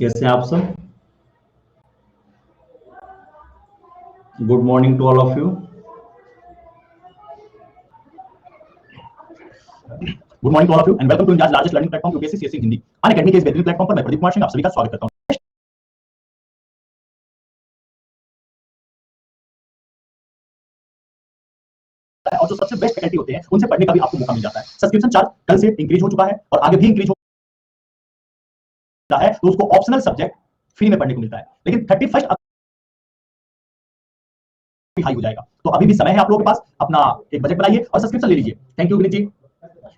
कैसे हैं आप सब? Good morning to all of you. Good morning to all of you and welcome to India's largest learning platform UPSC CSC Hindi Unacademy के इस बेहतरीन platform पर मैं प्रदीप कुमार सिंह आप सभी का स्वागत करता हूं। और जो सबसे बेस्ट फैकल्टी होते हैं उनसे पढ़ने का भी आपको मौका मिल जाता है। सब्सक्रिप्शन चार्ज कल से इंक्रीज हो चुका है और आगे भी इंक्रीज होता है, तो उसको ऑप्शनल सब्जेक्ट फ्री में पढ़ने को मिलता है, लेकिन 31 हाई हो जाएगा। तो अभी भी समय है आप लोगों के पास, अपना एक बजट बनाइए और सब्सक्रिप्शन ले लीजिए। थैंक यू विनीत जी।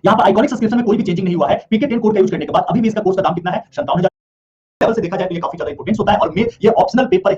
यहाँ पर आइकॉनिक सब्सक्रिप्शन में कोई भी चेंजिंग नहीं हुआ है। पीके 10 कोड का यूज करने के बाद अभी भी इसका कोर्स का दाम कितना है? 57,000। लेवल से देखा जाए तो ये काफी ज्यादा इंपोर्टेंस होता है और ये ऑप्शनल पेपर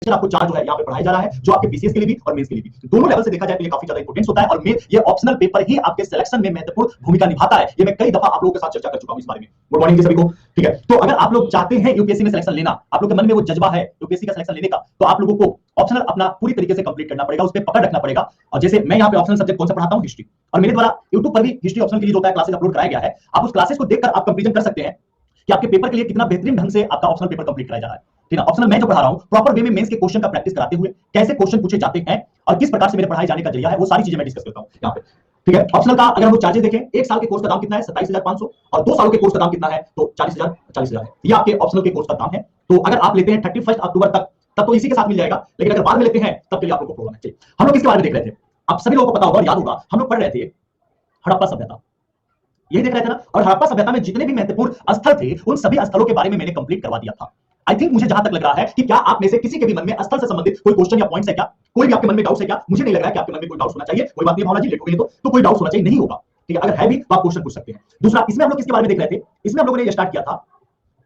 आपको चार्ज जो है यहाँ पे पढ़ाया जा रहा है, जो आपके पीसीएस के लिए भी और मेंस के लिए भी दोनों लेवल से देखा जाए तो ये काफी ज्यादा इंपोर्टेंस होता है और ये ऑप्शनल पेपर ही आपके सिलेक्शन में महत्वपूर्ण भूमिका निभाता है। ये मैं कई दफा आप लोगों के साथ चर्चा कर चुका हूं इस बारे में। गुड मॉर्निंग जी सभी को। ठीक है, तो अगर आप लोग चाहते हैं यूपीएससी में सिलेक्शन लेना, आप लोग के मन में वो जज्बा है यूपीएससी का सिलेक्शन लेने का, तो आप लोगों को ऑप्शनल अपना पूरी तरीके से कंप्लीट करना पड़ेगा, उस पर पकड़ रखना पड़ेगा। और जैसे मैं यहाँ पे ऑप्शनल सब्जेक्ट कौन सा पढ़ाता हूँ? हिस्ट्री। और मेरे द्वारा यूट्यूब पर भी हिस्ट्री ऑप्शनल के लिए जो होता है क्लासेस अपलोड कराया गया है। आप उस क्लासेस को देखकर आप कंपेरिजन कर सकते हैं कि आपके पेपर के लिए कितना बेहतरीन ढंग से आपका ऑप्शनल पेपर कंप्लीट कराया जा रहा है। ठीक है, ऑप्शनल मैं जो पढ़ा रहा हूं प्रॉपर वे में मेंस के क्वेश्चन का प्रैक्टिस कराते हुए कैसे क्वेश्चन पूछे जाते हैं और किस प्रकार से मेरे पढ़ाए जाने का जरिया है, वो सारी चीजें मैं डिस्कस करता हूं यहां पे। ठीक है, ऑप्शनल का अगर हम लोग चार्जेस देखें, एक साल के कोर्स का दाम कितना है? 27,500। और 2 सालों के कोर्स का दाम कितना है? तो 40,000 है। ये आपके ऑप्शनल के कोर्स का दाम है। तो अगर आप लेते हैं 31 अक्टूबर तक, तब तो इसी के साथ मिल जाएगा, लेकिन अगर बाद में लेते हैं तब के लिए आप लोगों को प्रॉब्लम है। चलिए, हम लोग किसके बारे में देख रहे थे? आप सभी लोगों को पता होगा और याद होगा, हम लोग पढ़ रहे थे हड़प्पा सभ्यता। यही देख रहे थे ना? और हड़प्पा सभ्यता में जितने भी महत्वपूर्ण स्थल थे उन सभी स्थलों के बारे में मैंने कंप्लीट करवा दिया था। आई थिंक मुझे जहां तक लग रहा है कि क्या आप में से किसी के भी मन में स्थल से संबंधित कोई क्वेश्चन या पॉइंट्स है क्या? कोई भी आपके मन में डाउट्स है क्या? मुझे नहीं लग रहा है कि आपके मन में कोई डाउट्स होना चाहिए। कोई बात नहीं भावना जी, लेट हो गई तो कोई डाउट्स होना चाहिए नहीं होगा। ठीक है, अगर है भी तो आप क्वेश्चन पूछ सकते हैं। दूसरा, इसमें हम लोग किसके बारे में देख रहे थे? इसमें हम लोगों ने ये स्टार्ट किया था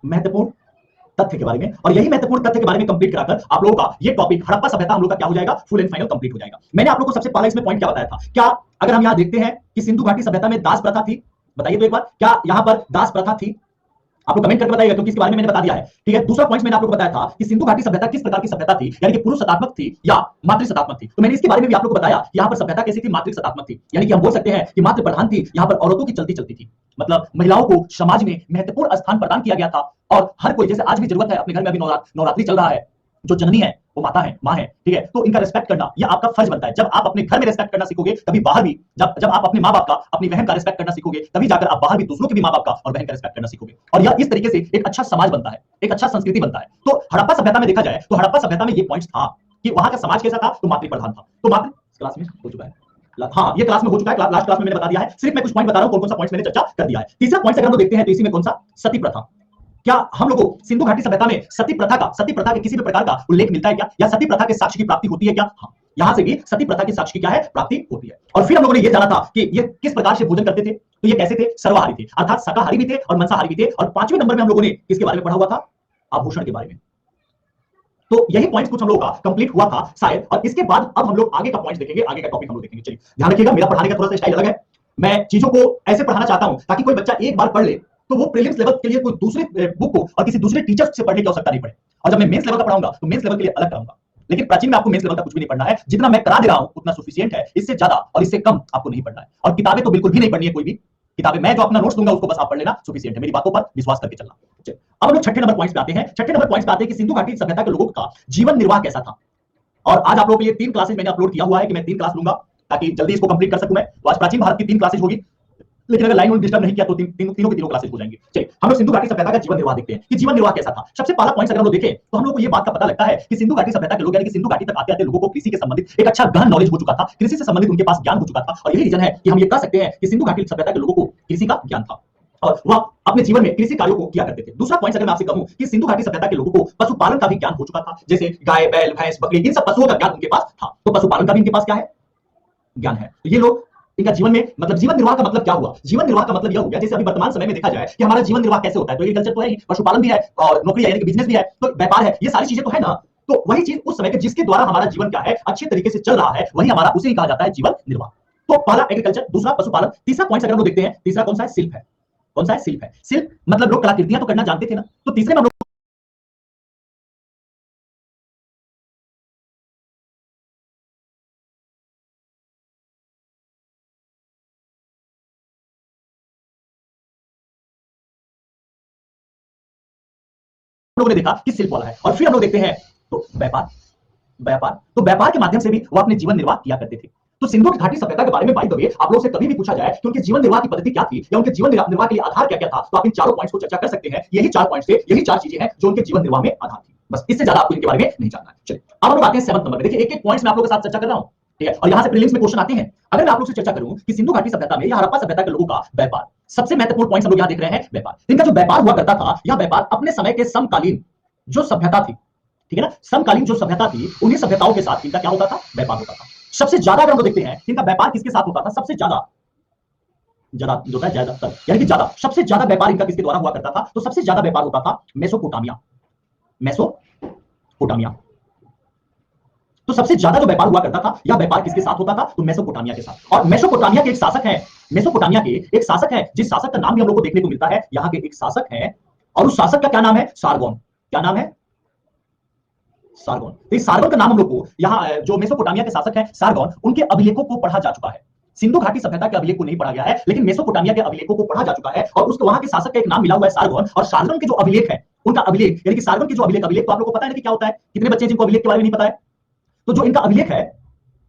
महत्वपूर्ण तथ्य के बारे में, और यही महत्वपूर्ण तथ्य के बारे में कंप्लीट कराकर आप लोगों का ये टॉपिक हड़प्पा सभ्यता हम लोग का क्या हो जाएगा? फुल एंड फाइनल कंप्लीट हो जाएगा। मैंने आप लोगों को सबसे पहले इसमें पॉइंट क्या बताया था? क्या अगर हम यहां देखते हैं कि सिंधु घाटी सभ्यता में दास प्रथा थी? बताइए तो एक बार, क्या यहां पर दास प्रथा थी? आप लोग कमेंट करके बताइएगा, क्योंकि इसके बारे में मैंने बता दिया है। ठीक है, दूसरा पॉइंट मैंने आप लोगों को बताया था कि सिंधु घाटी सभ्यता किस प्रकार की सभ्यता थी, यानी कि पुरुष सत्तात्मक थी या मातृ सत्तात्मक थी। तो मैंने इसके बारे में भी आप लोगों को बताया, यहाँ पर सभ्यता कैसी थी? मातृ सत्तात्मक थी, यानी कि हम बोल सकते हैं कि मातृ प्रधान थी। यहाँ पर औरतों की चलती चलती थी, मतलब महिलाओं को समाज में महत्वपूर्ण स्थान प्रदान किया गया था। और हर कोई, जैसे आज भी जरूरत है, अपने घर में अभी नवरात्रि चल रहा है, जो जननी है वो माता है, माँ है। ठीक है, तो इनका रिस्पेक्ट करना ये आपका फर्ज बनता है। जब आप अपने घर में रिस्पेक्ट करना सीखोगे, तभी बाहर भी, जब जब आप अपने माँ बाप का, अपनी बहन का रिस्पेक्ट करना सीखोगे, तभी जाकर आप बाहर भी दूसरों के भी माँ बाप का और बहन का रिस्पेक्ट करना सीखोगे। और यह इस तरीके से एक अच्छा समाज बनता है, एक अच्छा संस्कृति बनता है। तो हड़प्पा सभ्यता में देखा जाए तो हड़प्पा सभ्यता में ये पॉइंट था कि वहां का समाज कैसा था? तो मातृ प्रधान था। तो मातृ क्लास में हो चुका है, हाँ ये क्लास में हो चुका है, लास्ट क्लास में मैंने बता दिया है। सिर्फ मैं कुछ पॉइंट बता रहा हूं, कौन कौन सा पॉइंट मैंने चर्चा कर दिया है। तीसरा पॉइंट अगर हम देखते हैं तो इसी में कौन सा? सती प्रथा। क्या हम लोगों को सिंधु घाटी सभ्यता में सती प्रथा के किसी भी प्रकार का उल्लेख मिलता है क्या? या सती प्रथा के साक्ष्य की प्राप्ति होती है क्या? हाँ, यहां से भी सती प्रथा के साक्ष्य की क्या है? प्राप्ति होती है। और फिर हम लोगों ने यह जाना था कि ये किस प्रकार से भोजन करते थे। तो ये कैसे थे? सर्वाहारी थे, अर्थात शाकाहारी भी थे और मांसाहारी भी थे। और 5वें नंबर में हम लोगों ने किसके बारे में पढ़ा हुआ था? आभूषण के बारे में। तो यही पॉइंट कुछ हम लोगों का कंप्लीट हुआ था शायद, और इसके बाद अब हम लोग आगे का पॉइंट देखेंगे, आगे का टॉपिक हम लोग देखेंगे। चलिए ध्यान रखिएगा, मेरा पढ़ाने का थोड़ा सा स्टाइल अलग है। मैं चीजों को ऐसे पढ़ाना चाहता हूं ताकि कोई बच्चा एक बार पढ़ ले तो वो प्रीलिम्स लेवल के लिए कोई दूसरे बुक को और किसी दूसरे टीचर से पढ़ने की आवश्यकता नहीं पड़े। और जब मैं मेंस लेवल का पढ़ाऊंगा तो मेंस लेवल के लिए अलग कराऊंगा। लेकिन प्राचीन में आपको मेंस लेवल का कुछ भी नहीं पढ़ना है, जितना मैं करा दे रहा हूं उतना सफिशिएंट है। इससे ज्यादा और इससे कम आपको नहीं पढ़ना है, और किताबें तो बिल्कुल भी नहीं पढ़नी है। कोई भी किताबें, मैं जो अपना नोट्स दूंगा उसको बस आप पढ़ लेना, सफिशिएंट है। मेरी बातों पर विश्वास करके चलना। अब हम लोग छठे नंबर पॉइंट्स पे आते हैं। छठे नंबर पॉइंट्स पे आते हैं कि सिंधु घाटी सभ्यता के लोगों का जीवन निर्वाह कैसा था। और आज आप लोगों के लिए 3 क्लासेस मैंने अपलोड किया हुआ है कि मैं 3 क्लास लूंगा ताकि जल्दी इसको कंप्लीट कर सकूं मैं। तो आज प्राचीन भारत की 3 क्लासेस होगी, लेकिन अगर लाइन डिस्टर्ब नहीं किया तो तीनों की तीनों क्लासेस हो जाएंगी। चलिए हम लोग सिंधु घाटी सभ्यता का जीवन निर्वाह देखते हैं कि जीवन निर्वाह कैसा था। सबसे पहला पॉइंट अगर हम लोग देखें तो हम लोग को ये बात का पता लगता है कि सिंधु घाटी सभ्यता के लोग, यानी कि सिंधु घाटी तक आते आते लोगों को कृषि के संबंधित एक अच्छा गहन नॉलेज हो चुका था, कृषि से संबंधित उनके पास ज्ञान हो चुका था। और यही रीजन है कि हम ये कह सकते हैं कि सिंधु घाटी सभ्यता के लोगों को कृषि का ज्ञान था और वह अपने जीवन में कृषि कार्यों को किया करते थे। दूसरा पॉइंट अगर मैं आपसे कहूं कि सिंधु घाटी सभ्यता के लोगों को पशुपालन का भी ज्ञान हो चुका था, जैसे गाय, बैल, भैंस, बकरी, इन सब पशुओं का ज्ञान उनके पास था। तो पशुपालन का भी इनके पास क्या है? ज्ञान है। तो ये लोग, इनका जीवन में, मतलब जीवन निर्वाह का मतलब क्या हुआ? जीवन निर्वाह का मतलब यह हो गया, जैसे अभी वर्तमान समय में देखा जाए कि हमारा जीवन निर्वाह कैसे होता है, तो एग्रीकल्चर तो है ही, पशुपालन भी है और नौकरी यानी कि बिजनेस भी है, तो व्यापार है, ये सारी चीजें तो है ना। तो वही चीज उस समय के जिसके द्वारा हमारा जीवन क्या है, अच्छे तरीके से चल रहा है, वही हमारा, उसे ही कहा जाता है जीवन निर्वाह। तो पहला एग्रीकल्चर, दूसरा पशुपालन, तीसरा पॉइंट अगर हम लोग देखते हैं, तीसरा कौन सा है? शिल्प है। कौन सा है? शिल्प है। शिल्प मतलब लोग कलाकृतियां तो करना जानते थे ना, तो तीसरे में हम लोग लोगों ने देखा कि शिल्प वाला है, और फिर हम लोग देखते हैं तो व्यापार, व्यापार, तो व्यापार के माध्यम से भी वो अपने जीवन निर्वाह किया करते थे। तो सिंधु घाटी सभ्यता के बारे में बाय द वे आप लोग से कभी भी पूछा जाए कि उनके जीवन निर्वाह की पद्धति क्या थी या उनके जीवन निर्वाह के लिए आधार क्या क्या था, तो आप इन चारों पॉइंट्स को चर्चा कर सकते हैं। यही चार पॉइंट्स थे, यही चार चीजें हैं जो उनके जीवन निर्वाह में आधार थी। बस इससे ज्यादा आपको इनके बारे में नहीं जानना है। चलिए अब हम लोग आते हैं 7 नंबर में। देखिए एक एक पॉइंट्स में आप लोगों के साथ चर्चा कर रहा हूं, ठीक है, और यहां से प्रीलिम्स में क्वेश्चन आते हैं। अगर मैं आप लोग से चर्चा करूं कि सिंधु घाटी सभ्यता में या हड़प्पा सभ्यता के लोगों का व्यापार, सबसे महत्वपूर्ण पॉइंट्स हम लोग यहां देख रहे हैं व्यापार। इनका जो व्यापार हुआ करता था, यह व्यापार अपने समय के समकालीन जो सभ्यता थी, ठीक है ना, समकालीन जो सभ्यता थी उन्हीं सभ्यताओं के साथ इनका क्या होता था, व्यापार होता था। सबसे ज्यादा अगर हम देखते हैं इनका व्यापार किसके साथ होता था, सबसे ज्यादा ज्यादा जो है ज्यादातर यानी कि ज्यादा सबसे ज्यादा व्यापार इनका किसके द्वारा हुआ करता था, तो सबसे ज्यादा व्यापार होता था मेसोपोटामिया, मेसोपोटामिया। तो सबसे ज्यादा जो व्यापार हुआ करता था यह व्यापार किसके साथ होता था, तो मेसोपोटामिया के साथ। और मेसोपोटामिया के एक शासक है, मेसोपोटामिया के एक शासक है जिस शासक का नाम भी हम लोग को देखने को मिलता है, यहाँ के एक शासक है और उस शासक का क्या नाम है, सारगोन। क्या नाम है, सारगोन। तो इस सारगोन का नाम हम लोग को यहाँ जो मेसोपोटामिया के शासक है सारगोन, उनके अभिलेखों को पढ़ा जा चुका है। सिंधु घाटी सभ्यता के अभिलेख को नहीं पढ़ा गया है, लेकिन मेसोपोटामिया के अभिलेखों को पढ़ा जा चुका है और उसके वहां के शासक का एक नाम मिला हुआ है सारगोन। और सारगोन के जो अभिलेख है, उनका अभिलेख यानी कि सारगोन के जो अभिलेख, अभिलेख तो आप लोग को पता है ना कि क्या होता है, कितने बच्चे जिनको अभिलेख के बारे में नहीं पता है। तो जो इनका अभिलेख है,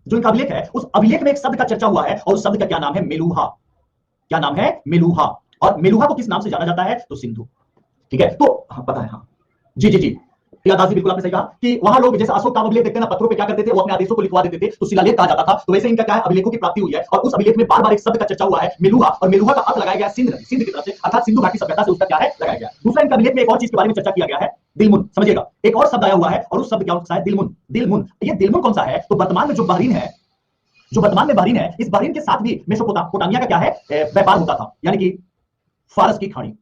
जो इनका अभिलेख है, उस अभिलेख में एक शब्द का चर्चा हुआ है और उस शब्द का क्या नाम है, मेलुहा। क्या नाम है, मेलुहा। और मेलुहा को किस नाम से जाना जाता है, तो सिंधु। ठीक है, तो हाँ पता है, हाँ जी जी जी दासी, बिल्कुल आपने सही कहा कि वहां लोग जैसे अशोक का अभिलेख देखते हैं ना, पत्थरों पे क्या करते थे, वो अपने आदेशों को लिखवा देते थे, तो शिलालेख कहा जाता था। तो वैसे इनका क्या है, अभिलेखों की प्राप्ति हुई है और उस अभिलेख में बार बार एक शब्द का चर्चा हुआ है, मेलुहा। और मेलुहा का अर्थ लगाया गया सिंध, सिंध की तरफ से, अर्थात सिंधु घाटी सभ्यता से उसका क्या है, लगाया गया। दूसरा इनका अभिलेख में एक और चीज के बारे में चर्चा किया गया है, दिलमुन। समझिएगा, एक और शब्द आया हुआ है और उस शब्द क्या होता है, दिलमुन। दिलमुन, ये दिलमुन कौन सा है, तो वर्तमान में जो बहरीन है, जो वर्तमान में बहरीन है, इस बहरीन के साथ भी मेसोपोटामिया का क्या है, व्यापार होता था, यानी कि फारस की खाड़ी।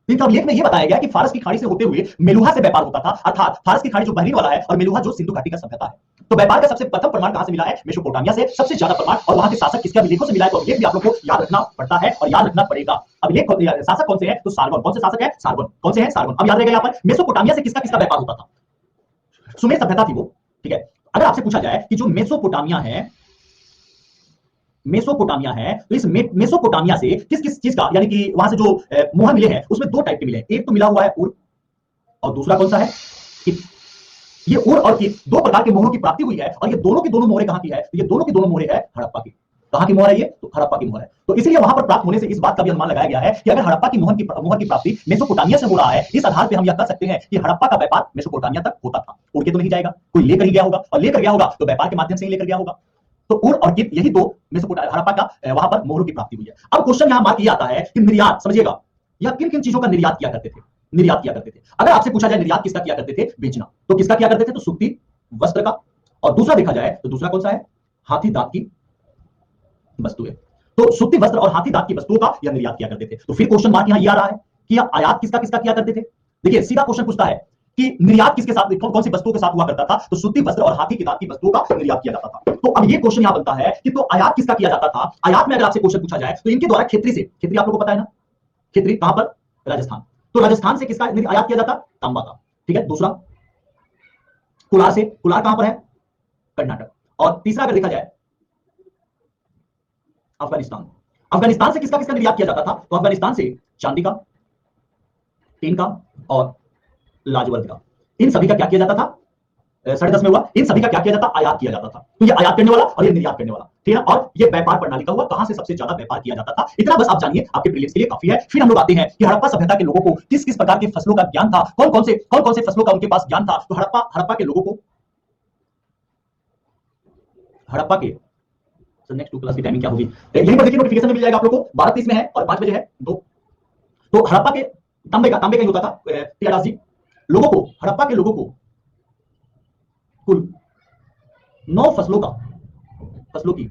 इनका अभिलेख में यह बताया गया कि फारस की खाड़ी से होते हुए मेलुहा से व्यापार होता था, अर्थात फारस की खाड़ी जो बहरीन वाला है और मेलुहा जो सिंधु घाटी का सभ्यता है। तो व्यापार का सबसे प्रथम प्रमाण कहां से मिला है, मेसोपोटामिया से सबसे ज्यादा प्रमाण, और वहां के शासक किसके अभिलेखों से मिला है, तो अभिलेख भी आप लोग को याद रखना पड़ता है और याद रखना पड़ेगा। अभिलेख शासक कौन से हैं, तो सारगोन। कौन से शासक है, सारगोन। कौन से हैं, सारगोन। अब याद रहेगा यहाँ पर मेसोपोटामिया से किसका किसका व्यापार होता था, सुमेर सभ्यता थी वो, ठीक है। अगर आपसे पूछा जाए कि जो मेसोपोटामिया है, मेसोपोटामिया है, तो इस मेसोपोटामिया से किस किस चीज का, यानी कि वहां से जो मोहर मिले हैं उसमें दो टाइप के मिले हैं। एक तो मिला हुआ है उर और दूसरा कौन सा है, कित। ये उर और कित दो प्रकार के मोहरों की प्राप्ति हुई है और ये दोनों की दोनों मोहरें कहां की है, तो ये दोनों की दोनों मोहरें है हड़प्पा की। कहां की मोहर है ये, तो हड़प्पा की मोहर है। तो इसलिए वहां पर प्राप्त होने से इस बात का भी अनुमान लगाया गया है कि अगर हड़प्पा की मोहर की प्राप्ति मेसोपोटामिया से हो रहा है, इस आधार पर हम यह कह सकते हैं कि हड़प्पा का व्यापार मेसोपोटामिया तक होता था। उड़ के तो नहीं जाएगा, कोई लेकर ही गया होगा, और लेकर गया होगा तो व्यापार के माध्यम से ही लेकर गया होगा। तो उर और कित, यही दो मेसोपोटामिया हड़प्पा का वहां पर मोहरों की प्राप्ति हुई है। अब क्वेश्चन यहां मार्क किया आता है कि निर्यात, समझिएगा, यह किन किन चीजों का निर्यात किया करते थे, निर्यात किया करते थे। अगर आपसे पूछा जाए निर्यात किसका किया करते थे, बेचना, तो किसका किया करते थे, तो सूती वस्त्र का। और दूसरा देखा जाए तो दूसरा कौन सा है, हाथी दांत की वस्तुएं। तो सूती वस्त्र और हाथी दांत की वस्तुओं का यह निर्यात किया करते थे। तो फिर क्वेश्चन मार्क यहां ये आ रहा है कि यह आयात किसका किसका किया करते थे। देखिए सीधा क्वेश्चन पूछता है कि निर्यात किसके साथ, कौन सी वस्तुओं के साथ हुआ करता था, तो सूती वस्त्र और हाथी की दांत की वस्तुओं का निर्यात किया जाता था। तो अब ये क्वेश्चन यहां बनता है कि तो आयात किसका किया जाता था। आयात में अगर आपसे क्वेश्चन पूछा जाए तो इनके द्वारा खेतरी से, खेतरी आप लोगों को पता है ना, खेतरी कहां पर, राजस्थान। तो राजस्थान से किसका आयात किया जाता, तांबा का, ठीक है। दूसरा कुलार से, कुलार कहां पर है, कर्नाटक। और तीसरा अगर देखा जाए अफगानिस्तान, अफगानिस्तान से किसका किसका निर्यात किया जाता था, तो अफगानिस्तान से चांदी का, टीन का और लाजवर्द का। इन सभी का क्या किया जाता था, 10.5 में हुआ, इन सभी का क्या किया जाता, आयात किया जाता था। तो ये आयात करने वाला और ये निर्यात करने वाला, ठीक है। और ये व्यापार प्रणाली का हुआ, कहां से सबसे ज्यादा व्यापार किया जाता था, इतना बस आप जानिए, आपके प्रीलिम्स के लिए काफी है। फिर हम लोग आते हैं कि हड़प्पा सभ्यता के लोगों को किस किस प्रकार की फसलों का ज्ञान था, कौन कौन से फसलों का उनके पास ज्ञान था। तो हड़प्पा के लोगों को, हड़प्पा के नेक्स्ट 2 क्लास की टाइमिंग क्या होगी, यहीं पर देखिए नोटिफिकेशन में मिल जाएगा आप लोगों को, 12:30 में है और 5 बजे है 2। तो हड़प्पा के तांबे का ही होता था, पियादास जी, लोगों को, हड़प्पा के लोगों को कुल 9 फसलों की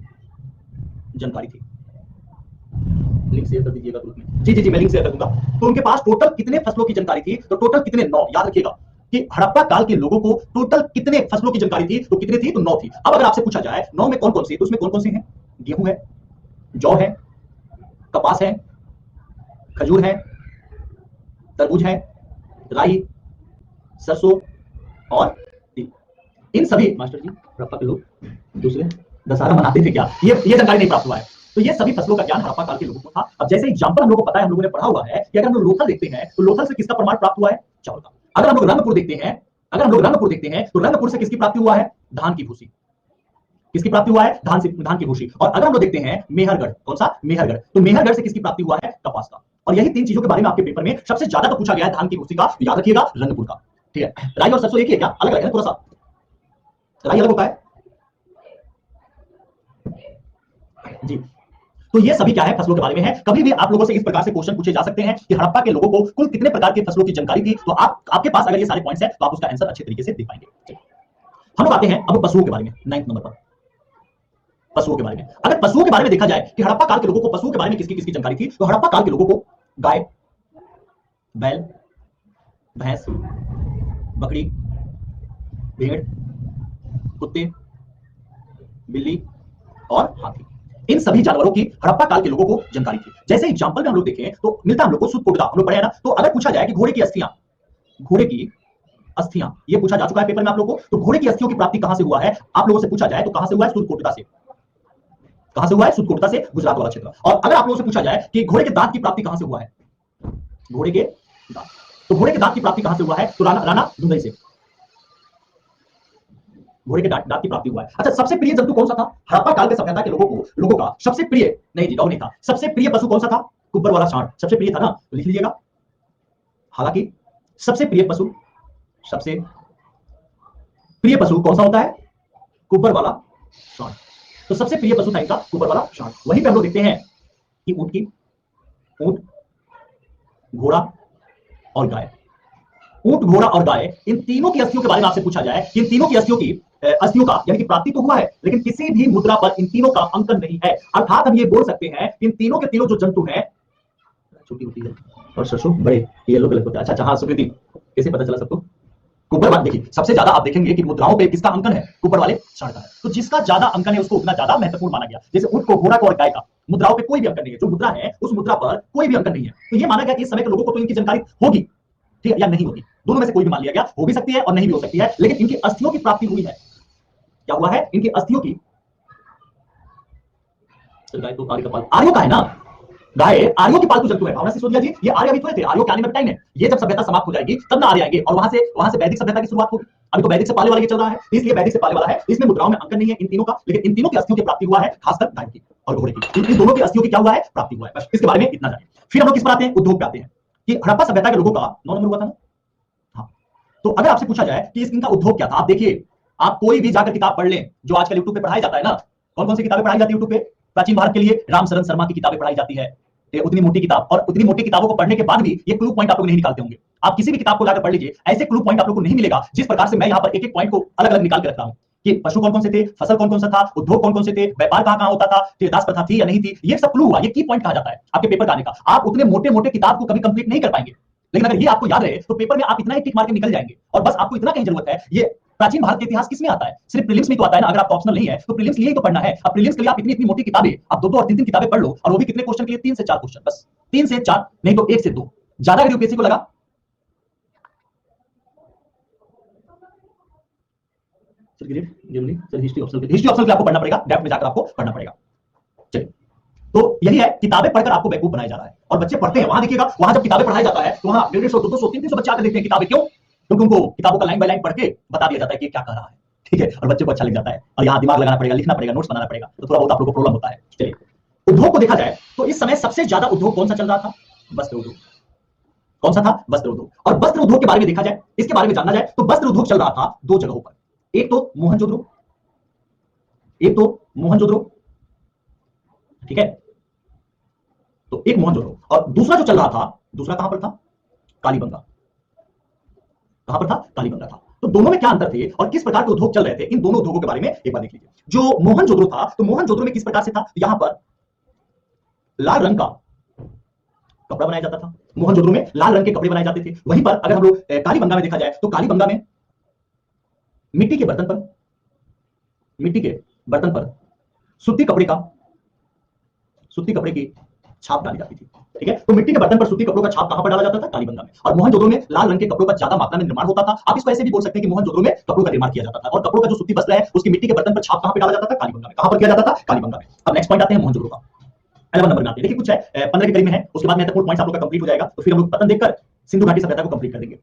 जानकारी थी। लिंक शेयर कर दीजिएगा ग्रुप में, जी जी जी मैं लिंक शेयर कर दूंगा। तो उनके पास टोटल कितने फसलों की जानकारी थी, तो टोटल कितने, 9। याद रखिएगा कि हड़प्पा काल के लोगों को टोटल कितने फसलों की जानकारी थी, तो कितनी थी, तो 9 थी। अब अगर आपसे पूछा जाए 9 में कौन कौन सी, तो उसमें कौन कौन से हैं, गेहूं है, जौ है, कपास है, खजूर है, तरबूज है, राई, सरसों और तिल। इन सभी, मास्टर जी हड़प्पा के लोग दूसरे दशहरा मनाते थे क्या, ये जानकारी नहीं प्राप्त हुआ है। तो ये सभी फसलों का ज्ञान हड़प्पा काल के लोगों को था। अब जैसे एग्जांपल हम लोगों को पता है, हम लोगों ने पढ़ा हुआ है कि अगर हम लोग लोथल देखते हैं तो लोथल से किसका प्रमाण प्राप्त हुआ है, चावल का। अगर हम लोग रंगपुर देखते हैं, अगर हम लोग रंगपुर देखते हैं तो रंगपुर से किसकी प्राप्ति हुआ है? धान की भूसी। किसकी प्राप्ति हुआ है? धान से, धान की भूसी। और अगर हम लोग देखते हैं मेहरगढ़, कौन सा? मेहरगढ़। तो मेहरगढ़ से किसकी प्राप्ति हुआ है? कपास का। और यही तीन चीजों के बारे में आपके पेपर में सबसे ज्यादा तो पूछा गया है धान की भूसी का, याद रखिएगा रंगपुर का। ठीक है, राई और सरसों एक ही है क्या? अलग अलग है थोड़ा सा, राई अलग होता है जी। तो ये सभी क्या है? फसलों के बारे में है। कभी भी आप लोगों से इस प्रकार से क्वेश्चन पूछे जा सकते हैं कि हड़प्पा के लोगों को कुल कितने प्रकार की फसलों की जानकारी थी, तो आपके पास अगर ये सारे पॉइंट्स हैं तो आप उसका आंसर अच्छे तरीके से दे पाएंगे। हम लोग आते हैं अब पशुओं के बारे में, 9th नंबर पर पशुओं के बारे में। अगर पशुओं के बारे में देखा जाए कि हड़प्पा काल के लोगों को पशुओं के बारे में किसकी किसकी जानकारी थी, तो हड़प्पा काल के लोगों को गाय, बैल, भैंस, बकरी, भेड़, कुत्ते, बिल्ली और हाथी, इन सभी जानवरों की हड़प्पा काल के लोगों को जानकारी थी। जैसे एग्जांपल में हम लोग देखें तो मिलता है हम लोग को सुतकोटदा, हम लोग पढ़े हैं ना। तो अगर पूछा जाए कि घोड़े की अस्थियां, घोड़े की अस्थियां, ये पूछा जा चुका है पेपर में आप लोगों को, तो घोड़े की अस्थियों की प्राप्ति कहां से हुआ है आप लोगों से पूछा जाए तो कहां से हुआ है? सुतकोटदा से। कहां से हुआ है? सुतकोटदा से, गुजरात वाला क्षेत्र। और अगर आप लोगों से पूछा जाए कि घोड़े के दांत की प्राप्ति कहां से हुआ है? घोड़े के दांत, तो घोड़े के दांत की प्राप्ति कहां से हुआ है? तो राणा धुंधई से घोड़े के दांत की प्राप्ति हुआ है। अच्छा, सबसे प्रिय जंतु कौन सा था हड़प्पा काल के सभ्यता के लोगों का? सबसे प्रिय नहीं जी, डॉग नहीं था। सबसे प्रिय पशु कौन सा था? कुब्बर वाला सांड सबसे प्रिय था ना, तो लिख लीजिएगा। हालांकि सबसे प्रिय पशु, सबसे प्रिय पशु कौन सा होता है? कुब्बर वाला सांड। तो सबसे प्रिय पशु था इनका कुब्बर वाला सांड। वहीं पे हम लोग देखते हैं कि ऊंट, घोड़ा और गाय, ऊंट, घोड़ा और गाय, इन तीनों की अस्थियों के बारे में आपसे पूछा जाए, इन तीनों की अस्थियों का यानी कि प्राप्ति तो हुआ है, लेकिन किसी भी मुद्रा पर इन तीनों का अंकन नहीं है। अर्थात हम ये बोल सकते हैं इन तीनों के तीनों जो जंतु हैं, छोटी होती है और सरसों बड़े येलो कलर होता है। अच्छा हाँ सुकृति, कैसे पता चला सबको? कुब्बर वाले, देखिए सबसे ज्यादा आप देखेंगे कि मुद्राओं पे किसका अंकन है? कुब्बर वाले सांड का है। तो जिसका ज्यादा अंकन है उसको उतना ज्यादा महत्वपूर्ण माना गया। जैसे ऊंट को, घोड़ा को और गाय का मुद्राओं पे कोई भी अंकन नहीं है, जो मुद्रा है उस मुद्रा पर कोई भी अंकन नहीं है, तो ये माना गया कि इस समय के लोगों को तो इनकी जानकारी होगी, ठीक है, या नहीं होगी, दोनों में से कोई भी मान लिया गया। हो भी सकती है और नहीं भी हो सकती है, लेकिन इनकी अस्थियों की प्राप्ति हुई है। क्या हुआ है? इनकी अस्थियों की, गाय तो आर्यों का है ना, गाय आर्यों की पालतू जंतु है। भावना सिसोदिया जी, ये आर्य अभी थोड़े थे, आर्यों के आने में टाइम है। ये जब सभ्यता समाप्त हो जाएगी तब ना आर्य आएंगे, और वहां से वैदिक सभ्यता की शुरुआत होगी। अभी तो वैदिक से पाले वाला ये चल रहा है, इसलिए वैदिक से पाले वाला है। इसमें मुद्राओं में अंकन नहीं है इन तीनों का, लेकिन इन तीनों की अस्थियों की प्राप्ति हुआ है, खासकर गाय की और घोड़े की। इन दोनों की अस्थियों की क्या हुआ है? प्राप्ति हुआ है। बस इसके बारे में इतना जानिए। फिर हम लोग किस पर आते हैं? उद्योग पे आते हैं कि हड़प्पा सभ्यता के लोगों का 9 नंबर हुआ था ना। हाँ, तो अगर आपसे पूछा जाए कि इनका उद्योग क्या था, आप देखिए, आप कोई भी जाकर किताब पढ़ लें जो आजकल यूट्यूब पे पढ़ाई जाता है ना। कौन कौन सी किताबें पढ़ाई जाती है यूट्यूब पे? प्राचीन भारत के लिए राम शरण शर्मा की किताबें पढ़ाई जाती है। उतनी मोटी किताब, और उतनी मोटी किताबों को पढ़ने के बाद भी ये क्लू पॉइंट आप लोग नहीं निकालते होंगे। आप किसी भी किताब को लाकर पढ़ लीजिए, ऐसे क्लू पॉइंट आप लोग को नहीं मिलेगा जिस प्रकार से मैं यहाँ पर एक एक पॉइंट को अलग अलग निकाल के रखता हूँ कि पशु कौन कौन से थे, फसल कौन कौन सा था, उद्योग कौन कौन से थे, व्यापार कहाँ कहाँ होता था, दास प्रथा थी या नहीं थी। ये सब क्लू हुआ, ये की पॉइंट कहा जाता है आपके पेपर का आने का। आप उतने मोटे मोटे किताब को कभी कंप्लीट नहीं कर पाएंगे, लेकिन अगर ये आपको याद रहे तो पेपर में आप इतना ही टिक मार के निकल जाएंगे। और बस आपको इतना कहीं जरूरत है, ये प्राचीन भारत के इतिहास किसमें आता है? सिर्फ प्रीलिम्स में तो आता है ना। अगर आपका ऑप्शनल नहीं है तो प्रीलिम्स के लिए ही तो पढ़ना है। अब प्रीलिम्स के लिए आप इतनी इतनी मोटी किताबें, आप 2-2 और 3-3 किताबें पढ़ लो, और वो भी कितने क्वेश्चन के लिए? 3 से 4 क्वेश्चन, बस 3 से 4 नहीं तो 1 से 2, ज्यादा अगर यूपीएससी को लगा। सर हिस्ट्री ऑप्शनल आपको पढ़ना पड़ेगा, डेप्थ में जाकर आपको पढ़ना पड़ेगा। चलिए, तो यही है, किताबें पढ़कर आपको बेवकूफ बनाया जा रहा है, और बच्चे पढ़ते हैं। वहां देखिएगा, वहां जब किताबें पढ़ाया जाता है तो वहां 150, 200, 300 बच्चे आकर देखते हैं किताबें। क्यों? क्योंकि उनको किताबों का लाइन बाय लाइन पढ़ के बता दिया जाता है कि क्या कह रहा है, ठीक है, और बच्चे को अच्छा लग जाता है। और यहाँ दिमाग लगाना पड़ेगा, लिखना पड़ेगा, नोट्स बनाना पड़ेगा, तो थोड़ा बहुत आप लोगों को प्रॉब्लम होता है। चलिए, उद्योग को देखा जाए तो इस समय सबसे ज्यादा उद्योग कौन सा चल रहा था? वस्त्र उद्योग। कौन सा था? वस्त्र उद्योग। और वस्त्र उद्योग के बारे में देखा जाए, इसके बारे में जानना जाए, तो वस्त्र उद्योग चल रहा था 2 जगहों पर। एक तो मोहनजोदड़ो, ठीक है, तो एक मोहनजोदड़ो, और दूसरा जो चल रहा था, दूसरा कहां पर था? कालीबंगा। कहां पर था? कालीबंगा था। तो दोनों में क्या अंतर थे और किस प्रकार के उद्योग चल रहे थे, इन दोनों उद्योगों के बारे में एक बार देख लीजिए। जो मोहनजोदड़ो था, तो मोहनजोदड़ो में किस प्रकार से था? यहां पर लाल रंग का कपड़ा बनाया जाता था। मोहनजोदड़ो में लाल रंग के कपड़े बनाए जाते थे। वहीं पर अगर हम लोग कालीबंगा में देखा जाए तो कालीबंगा में मिट्टी के बर्तन पर सूती कपड़े की छाप डाली जाती थी, ठीक है। तो मिट्टी के बर्तन पर सूती कपड़ों का छाप कहां पर डाला जाता था? कालीबंगा में। और मोहनजोदड़ो में लाल रंग के कपड़ों का ज्यादा मात्रा में निर्माण होता था। आप इसको ऐसे भी बोल सकते हैं कि मोहनजोदड़ो में कपड़ों का निर्माण किया जाता था, और कपड़ों का जो सूती वस्त्र है उसकी मिट्टी के बर्तन पर छाप कहां पर डाला जाता था? कालीबंगा में। कहां पर किया जाता था? कालीबंगा में। अब नेक्स्ट पॉइंट आते हैं मोहनजोदड़ो का, 11 नंबर में आते हैं। देखिए कुछ है 15 के करीब में है, उसके बाद महत्वपूर्ण पॉइंट्स आप लोग का कंप्लीट हो जाएगा, तो फिर हम लोग पतन देखकर सिंधु घाटी सभ्यता को कंप्लीट कर देंगे।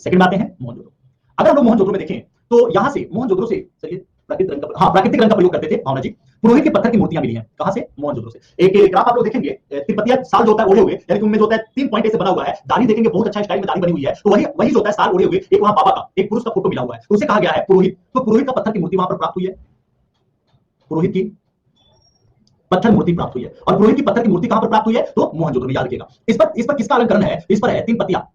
सेकंड में आते हैं मोहनजोदड़ो। अगर हम लोग मोहनजोदड़ो में देखें तो यहां से मोहनजोदड़ो से चलिए प्राकृतिक रंग का प्रयोग करते थे भावना जी। पुरोहित के पत्थर की मूर्तियां मिली हैं कहां से? मोहनजोदड़ो से। एक ग्राफ आप लोग देखेंगे तिब्बतिया साल जो होता है ओढ़े हुए, यानी कि उनमें जो होता है 3 पॉइंट ऐसे बना हुआ है, दाढ़ी देखेंगे बहुत अच्छा स्टाइल में दाढ़ी बनी हुई है, तो वही वही जो होता है साल ओढ़े हुए एक वहां बाबा का एक पुरुष का फोटो मिला हुआ है, तो उसे कहा गया है पुरोहित। तो पुरोहित का पत्थर की मूर्ति वहां पर प्राप्त हुई है, पुरोहित की पत्थर मूर्ति प्राप्त हुई है। और पुरोहित की पत्थर की मूर्ति कहां पर प्राप्त हुई है? तो मोहनजोदड़ो में। याद रखिएगा इस पर किसका अलंकरण है? इस पर है तीन पतिया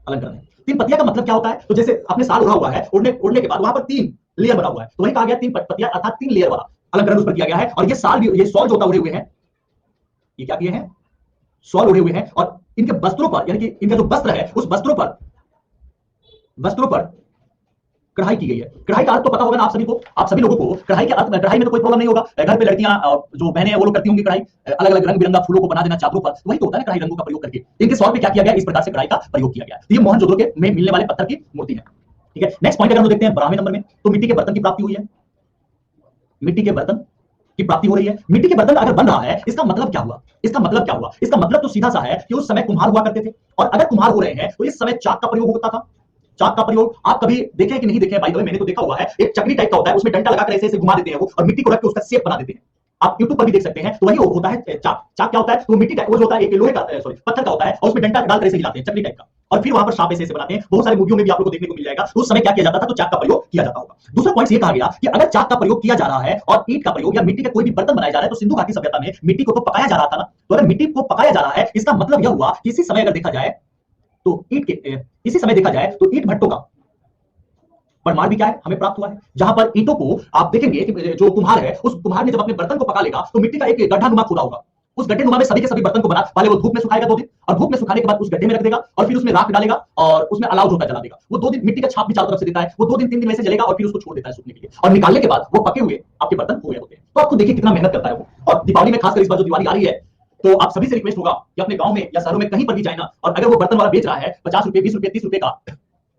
अलंकरण है। तीन पतिया का मतलब क्या होता है? तो जैसे आपने साल ओढ़ा हुआ है, ओढ़ने के बाद वहां पर 3 लेयर बना हुआ है, तो वही कहा गया 3 पतिया अर्थात 3 लेयर वाला अलंकरण उस पर किया गया है। और ये साल भी, ये सॉल जो होता ओढ़े हुए हैं, ये क्या किए हैं? सॉल ओढ़े हुए हैं। और इनके वस्त्रों पर, यानी कि इनका जो वस्त्र है उस वस्त्रों पर कढ़ाई की गई है। कढ़ाई का अर्थ तो पता होगा ना आप सभी को, आप सभी लोगों को कढ़ाई के अर्थ में, कढ़ाई में तो कोई प्रॉब्लम नहीं होगा। घर पे लड़कियां जो बहनें हैं वो लोग करती होंगी कढ़ाई, अलग अलग रंग बिरंगा फूलों को बना देना चादरों पर, तो वही तो होता है कढ़ाई रंगों का प्रयोग करके। इनके सॉल पे क्या किया गया? इस प्रकार से कढ़ाई का प्रयोग किया गया। तो ये मोहनजोदड़ो के में मिलने वाले पत्थर की मूर्ति है। ठीक है, नेक्स्ट पॉइंट अगर हम लोग देखते हैं 12वें नंबर में, तो मिट्टी के बर्तन की प्राप्ति हुई है। मिट्टी के बर्तन की प्राप्ति हो रही है। मिट्टी के बर्तन अगर बन रहा है, इसका मतलब क्या हुआ? इसका मतलब तो सीधा सा है कि उस समय कुम्हार हुआ करते थे, और अगर कुम्हार हो रहे हैं तो इस समय चाक का प्रयोग होता था। चाक का प्रयोग आप कभी देखे कि नहीं देखे? बाय द वे मैंने तो देखा हुआ है, एक चक्री टाइप का होता है, उसमें डंडा लगाकर ऐसे ऐसे घुमा देते हैं वो, और मिट्टी को रख के उसका शेप बना देते हैं। आप YouTube पर भी देख सकते हैं, तो वही होता है चाक। चाक क्या होता है? तो मिट्टी का वो जो होता है एक लोहे का, सॉरी पत्थर का होता है, और उसमें डंडा डालकर ऐसे हिलाते हैं चक्री टाइप का, और फिर वहां पर सांप ऐसे ऐसे बनाते हैं। बहुत सारे मूवियों में भी आप लोगों को देखने को मिल जाएगा। तो उस समय क्या किया जाता था? तो चाक का प्रयोग किया जाता होगा। दूसरा पॉइंट ये कहा गया कि अगर चाक का प्रयोग किया जा रहा है और ईंट का प्रयोग या मिट्टी का कोई भी बर्तन बनाया जा रहा है, तो सिंधु घाटी सभ्यता में मिट्टी को तो पकाया जा रहा था ना। तो अगर मिट्टी को पकाया जा रहा है, इसका मतलब यह हुआ कि इसी समय अगर देखा जाए तो इसी समय देखा जाए तो ईंट भट्टों का प्रमाण भी क्या है? हमें प्राप्त हुआ है, जहां पर ईंटों को आप देखेंगे कि जो कुम्हार है, उस कुम्हार ने जब अपने बर्तन को पका लेगा तो मिट्टी का एक गड्ढा नुमा खोदा होगा। उस गड्ढे नुमा में सभी के सभी बर्तन को बना, पहले वो धूप में सुखाएगा 2 दिन, और धूप में सुखाने के बाद उस गड्ढे में रख देगा, और फिर उसमें राख डालेगा और उसमें अलाव होता जला देगा। वो 2 दिन मिट्टी का छाप भी चारों तरफ से देता है, वो 2 दिन 3 दिन वैसे जलेगा और फिर उसको छोड़ देता है सूखने के लिए, और निकालने के बाद वो पके हुए आपके बर्तन हो गए होते हैं। तो आपको देखिए कितना मेहनत करता है वो। और दीपावली में खासकर इस बार जो दिवाली आ रही है, तो आप सभी से रिक्वेस्ट होगा कि अपने गांव में या शहरों में कहीं पर भी जाए ना, और अगर वो बर्तन वाला बेच रहा है 50 रुपए 20 रुपए 30 रुपए का,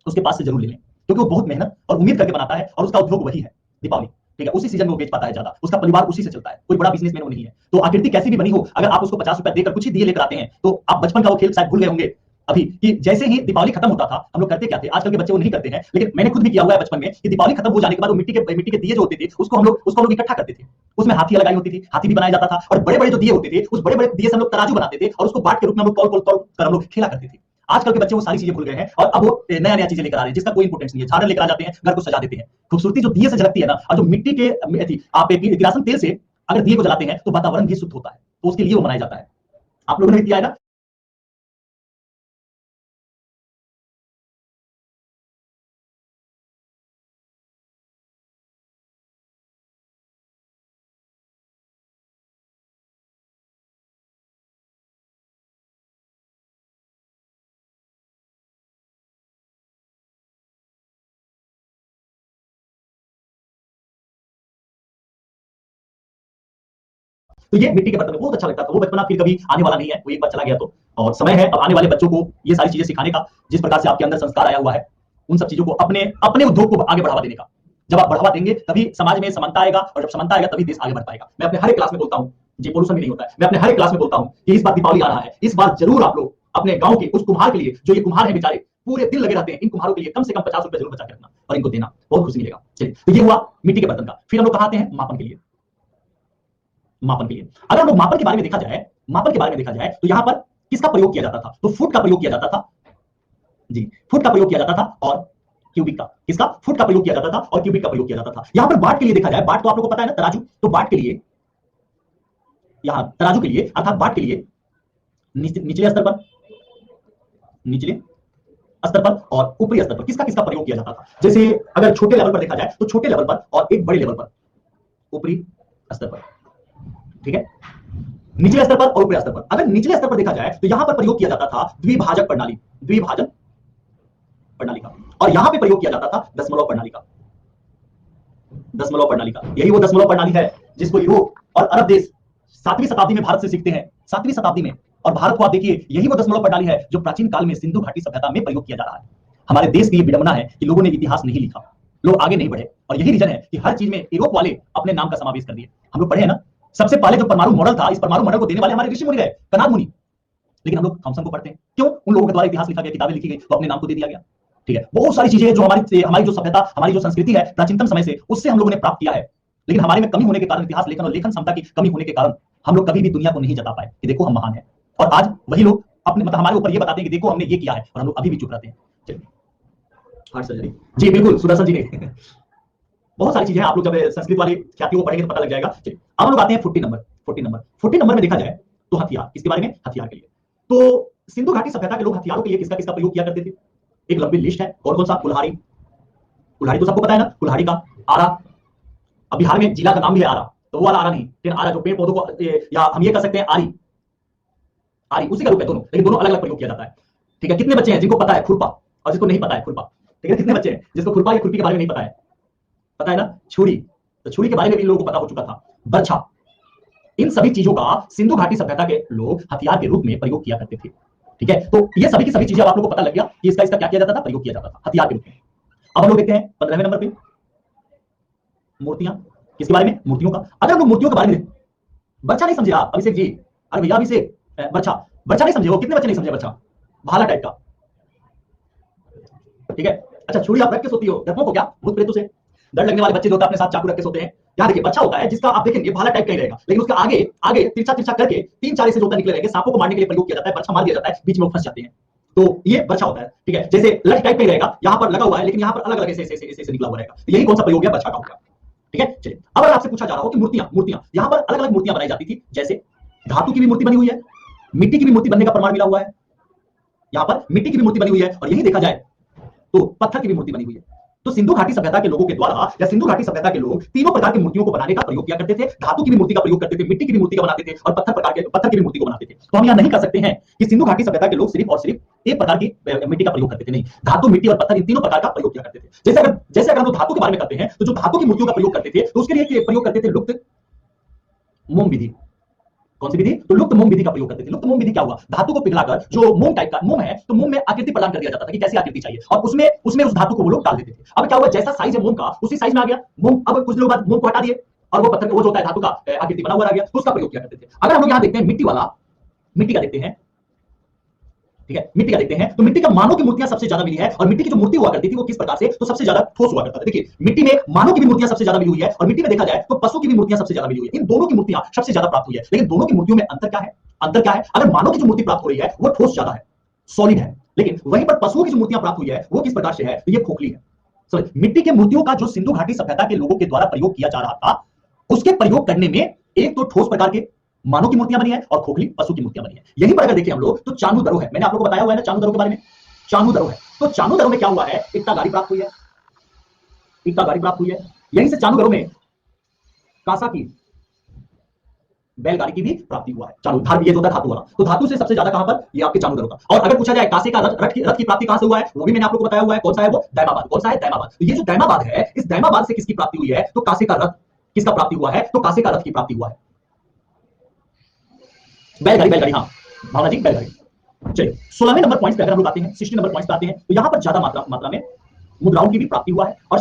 उसके पास से जरूर ले लें, क्योंकि वो बहुत मेहनत और उम्मीद करके बनाता है, और उसका उद्योग वही है दीपावली। ठीक है, उसी सीजन में वो बेच पाता है ज्यादा, उसका परिवार उसी से चलता है, कोई बड़ा बिजनेसमैन वो नहीं है। तो आकृति कैसी भी बनी हो, अगर आप उसको 50 रुपए देकर कुछ ही दिए लेकर आते हैं, तो आप बचपन का वो खेल शायद भूल गए होंगे अभी, कि जैसे ही दीपावली खत्म होता था हम लोग करते क्या थे, आजकल के बच्चे वो नहीं करते हैं, लेकिन मैंने खुद भी किया हुआ है बचपन में, कि दीपावली खत्म हो जाने के बाद वो मिट्टी के दिए जो होते थे उसको हम लोग इकट्ठा करते थे। उसमें हाथियां लगाई होती थी, हाथी भी बनाया जाता था, और बड़े बड़े जो दिए होते थे उस बड़े बड़े दिए से हम लोग तराजू बनाते थे, और उसको बाट के रूप में हम लोग तौल कर हम लोग खेला करते थे। आजकल के बच्चे वो सारी चीजें भूल गए हैं, और अब वो नया नया चीजें लेकर आ रहे हैं जिसका कोई इंपोर्टेंस नहीं है। झाड़ू लेकर आ जाते हैं, घर को सजा देते हैं। खूबसूरती जो दिए से झलकती है ना, और जो मिट्टी के आप एक किरासन तेल से अगर दिए को जलाते हैं तो वातावरण भी शुद्ध होता है, तो उसके लिए वो मनाया जाता है। आप लोगों ने किया है ना? तो ये मिट्टी के बर्तन में बहुत अच्छा लगता था। वो बचपना फिर कभी आने वाला नहीं है, वो एक बार चला गया तो। और समय है अब आने वाले बच्चों को ये सारी चीजें सिखाने का, जिस प्रकार से आपके अंदर संस्कार आया हुआ है, उन सब चीजों को अपने अपने उद्योग को आगे बढ़ावा देने का। जब आप बढ़ावा देंगे तभी समाज में समानता आएगा, और जब समानता आएगा तभी देश आगे बढ़ पाएगा। मैं अपने हर एक क्लास में बोलता हूँ, जी पोल्यूशन भी नहीं होता है, मैं अपने हर एक क्लास में बोलता हूँ कि इस बार दीपावली आ रहा है, इस बार जरूर आप लोग अपने गांव के उस कुम्हार के लिए, जो ये कुम्हार है बेचारे पूरे दिन लगे रहते हैं, इन कुम्हारों के लिए कम से कम 50 रुपए जरूर बचा के रखना और इनको देना, बहुत खुशी मिलेगा। चलिए, तो ये हुआ मिट्टी के बर्तन का। फिर हम लोग कहाँ आते हैं? मापन के लिए। मापन के लिए अगर हम लोग मापन के बारे में देखा जाए, तो यहां पर किसका प्रयोग किया जाता था? तो फुट का प्रयोग किया जाता था। जी, फुट का प्रयोग किया जाता था, और क्यूबिक का। किसका? फुट का प्रयोग किया जाता था और क्यूबिक का प्रयोग किया जाता था। यहां पर बाट के लिए देखा जाए, बाट तो आप लोगों को पता है ना, तराजू। तो बाट के लिए, यहां तराजू के लिए अर्थात बाट के लिए निचले स्तर पर, निचले स्तर पर और ऊपरी स्तर पर किसका किसका प्रयोग किया जाता था? जैसे अगर छोटे लेवल पर देखा जाए तो छोटे लेवल पर और एक बड़े लेवल पर, ऊपरी स्तर पर। ठीक है, निचले स्तर पर और ऊपरी स्तर पर। अगर निचले स्तर पर देखा जाए तो यहां पर प्रयोग किया जाता था द्विभाजक प्रणाली, द्विभाजन प्रणाली का, और यहां पे प्रयोग किया जाता था दशमलव प्रणाली का। दशमलव प्रणाली का, यही वो दशमलव प्रणाली है जिसको यूरोप और अरब देश 7वीं शताब्दी में भारत से सीखते हैं, 7वीं शताब्दी में। और भारत को आप देखिए, यही वो दशमलव प्रणाली है जो प्राचीन काल में सिंधु घाटी सभ्यता में प्रयोग किया जा रहा है। हमारे देश की ये विडंबना है कि लोगों ने इतिहास नहीं लिखा, लोग आगे नहीं बढ़े, और यही रीजन है कि हर चीज में यूरोप वाले अपने नाम का समावेश कर दिए। हम लोग पढ़े हैं ना, सबसे पहले जो परमाणु मॉडल था, इस परमाणु मॉडल को देने वाले हमारे ऋषि मुनि रहे, कनाद मुनि। लेकिन हम लोग थॉमसन को पढ़ते हैं क्यों? उन लोगों के द्वारा इतिहास लिखा गया, किताबें लिखी गई, तो अपने नाम को दे दिया गया। ठीक है, बहुत सारी चीजें जो हमारी जो सभ्यता, हमारी जो संस्कृति है प्राचीनतम समय से, उससे हम लोगों ने प्राप्त किया है। लेकिन हमारे में कमी होने के कारण, इतिहास लेखन और लेखन क्षमता की कमी होने के कारण हम लोग कभी भी दुनिया को नहीं जता पाए कि देखो हम महान है। और आज वही लोग अपने मतलब हमारे ऊपर ये बताते हैं कि देखो हमने ये किया है, और हम लोग अभी भी चुप रहते हैं। चलिए, हार्ट सर्जरी, जी बिल्कुल सुदर्शन जी ने बहुत सारी चीजें आप लोग जब संस्कृत वाली ख्यातियों को पढ़ेंगे तो पता लग जाएगा। चलिए, अब हम लोग आते हैं 40 नंबर में देखा जाए तो हथियार, किसके बारे में? हथियार के लिए। तो सिंधु घाटी सभ्यता के लोग हथियारों के लिए किसका किसका प्रयोग किया करते थे? एक लंबी लिस्ट है, कौन कौन सा? कुल्हाड़ी, कुल्हाड़ी तो सबको पता है ना, कुल्हाड़ी का। आरा, अब बिहार में जिला का नाम भी है आरा, तो वो वाला आरा नहीं, लेकिन आरा जो पेड़ पौधों को या हम ये कह सकते हैं आरी, आरी उसी का रूप है दोनों, लेकिन दोनों अलग अलग प्रयोग किया जाता है। ठीक है, कितने बच्चे हैं जिनको पता है खुरपा और जिसको नहीं पता है खुरपा? ठीक है, कितने बच्चे हैं जिसको खुरपा या खुरपी के बारे में नहीं पता है? पता है ना? छुरी, तो छुरी के बारे में भी लोगों को पता हो चुका था। बर्छा, इन सभी चीजों का सिंधु घाटी सभ्यता के लोग हथियार के रूप में प्रयोग किया करते थे। ठीक है, तो ये सभी की सभी चीजें आप लोगों को पता लग गया कि इसका इसका क्या किया जाता था, प्रयोग किया जाता था हथियार के रूप में। अब हम लोग देखते हैं 15वें नंबर पे मूर्तियां, किसके बारे में? मूर्तियों का। अगर हम लोग मूर्तियों के बारे में, बर्छा नहीं समझे आप अभिषेक जी? अरे भैया अभिषेक, बर्छा, बर्छा नहीं समझे हो? कितने बच्चे नहीं समझे बर्छा? भाला टाइप का। ठीक है, अच्छा छुरी आप रख के सोती हो डरपोक को? क्या भूत प्रेतों से डर लगने वाले बच्चे जो होते हैं अपने साथ चाकू रख के सोते हैं। यहाँ देखिए बच्चा होता है जिसका आप देखेंगे भाला टाइप का ही रहेगा, लेकिन उसका आगे आगे तिरछा तिरछा करके 3-4 ऐसे जो निकले रहेंगे, सांपों को मारने के लिए प्रयोग किया जाता है। बर्छा मार दिया जाता है, बीच में वो फंस जाते हैं, तो ये बर्छा होता है। ठीक है, जैसे लठ टाइप का ही रहेगा, यहाँ पर लगा हुआ है लेकिन यहाँ पर अलग अलग ऐसे निकला हुआ रहेगा, तो यही कौन सा प्रयोग है? बर्छा का होगा। ठीक है, चलिए अब अगर आपसे पूछा जा रहा हो कि मूर्तियां, मूर्तियां यहाँ पर अलग अलग मूर्तियां बनाई जाती थी, जैसे धातु की भी मूर्ति बनी हुई है, मिट्टी की भी मूर्ति बनने का प्रमाण मिला हुआ है। यहाँ पर मिट्टी की भी मूर्ति बनी हुई है, और यही देखा जाए तो पत्थर की भी मूर्ति बनी हुई है। तो सिंधु घाटी सभ्यता के लोगों के द्वारा या सिंधु घाटी सभ्यता के लोग तीनों प्रकार की मूर्तियों को बनाने का प्रयोग किया करते थे। धातु की भी मूर्ति का प्रयोग करते थे, मिट्टी की भी मूर्ति का बनाते थे, और पत्थर की भी मूर्ति को बनाते थे। तो हम यह नहीं कह सकते हैं कि सिंधु घाटी सभ्यता के लोग सिर्फ और सिर्फ एक प्रकार की मिट्टी का प्रयोग करते थे, नहीं, धातु, मिट्टी और पत्थर इन तीनों प्रकार का प्रयोग किया करते थे। जैसे अगर हम लोग धातु के बारे में करते हैं, तो जो धातु की मूर्तियों का प्रयोग करते थे, तो उसके लिए प्रयोग करते थे लुप्त मोम विधि। कौन सी विधि? तो लुप्त मोम विधि का प्रयोग करते थे। लुप्त मोम विधि क्या हुआ? धातु को पिघलाकर जो मोम टाइप का मोम है, तो मोम में आकृति प्रदान कर दिया जाता था कि कैसी आकृति चाहिए, और उसमें उसमें उस धातु को वो लोग डाल देते थे। अब क्या हुआ? जैसा साइज है मोम का, उसी साइज में आ गया मोम। अब कुछ दिनों बाद मोम को हटा दिए और वो पत्थर, वो जो होता है धातु का आकृति बना हुआ आ गया, तो उसका प्रयोग किया करते थे। अगर हम लोग यहाँ देखते हैं मिट्टी वाला, मिट्टी का देखते हैं, ठीक है, मिट्टी का देखते हैं, तो मिट्टी का मानव की मूर्तियां सबसे ज्यादा मिली है। और मिट्टी की जो मूर्ति हुआ करती थी वो किस प्रकार से? तो सबसे ज्यादा ठोस हुआ करता था। देखिए मिट्टी में मानव की भी मूर्तियां सबसे ज्यादा मिली हुई है, और मिट्टी में देखा जाए तो पशु की भी मूर्तियां सबसे ज्यादा मिली हुई है। इन दोनों की मूर्तियां सबसे ज्यादा प्राप्त हुई है, लेकिन दोनों की मूर्तियों में अंतर क्या है? अंतर क्या है? अगर मानव की जो मूर्ति प्राप्त हो रही है वो ठोस ज्यादा है, सॉलिड है, लेकिन वहीं पर पशुओं की जो मूर्तियां प्राप्त हुई है वो किस प्रकार से है? तो ये खोखली है। मिट्टी के मूर्तियों का जो सिंधु घाटी सभ्यता के लोगों के द्वारा प्रयोग किया जा रहा था, उसके प्रयोग करने में एक तो ठोस प्रकार के मानव की मूर्तियां बनी है, और खोखली पशु की मूर्तियां बनी है। यहीं पर अगर देखें हम लोग तो चानू दरो है, मैंने आप लोगों को बताया हुआ है ना चानू दरो के बारे में। चानू दरो है, तो चानू दरो में क्या हुआ है? इक्ता गाड़ी प्राप्त हुई है, इक्ता गाड़ी प्राप्त हुई है। यहीं से चानू दरो में कासा की बैलगाड़ी की भी प्राप्ति हुआ है। चानू धार, ये जो था धातु वाला, तो धातु से सबसे ज्यादा कहां पर? ये आपके चानू दरो का। और अगर पूछा जाए कासे का रथ की प्राप्ति कहां से हुआ है, वो भी मैंने आप लोगों को बताया हुआ है। कौन सा है वो? दैमाबाद। कौन सा है? दैमाबाद। तो ये जो दैमाबाद है, इस दैमाबाद से किसकी प्राप्ति हुई है? तो कासे का रथ किसका प्राप्ति हुआ है? तो कासे का रथ की प्राप्ति हुआ है। बैलगाड़ी, बैलगाड़ी, हाँ भावना जी, बैलगाड़ी। चलिए 16वें नंबर पॉइंट पे अगर हम लोग आते हैं, 16 नंबर पॉइंट पे आते हैं, तो यहां पर ज्यादा मात्रा में मुद्राओं की भी प्राप्ति हुआ है, और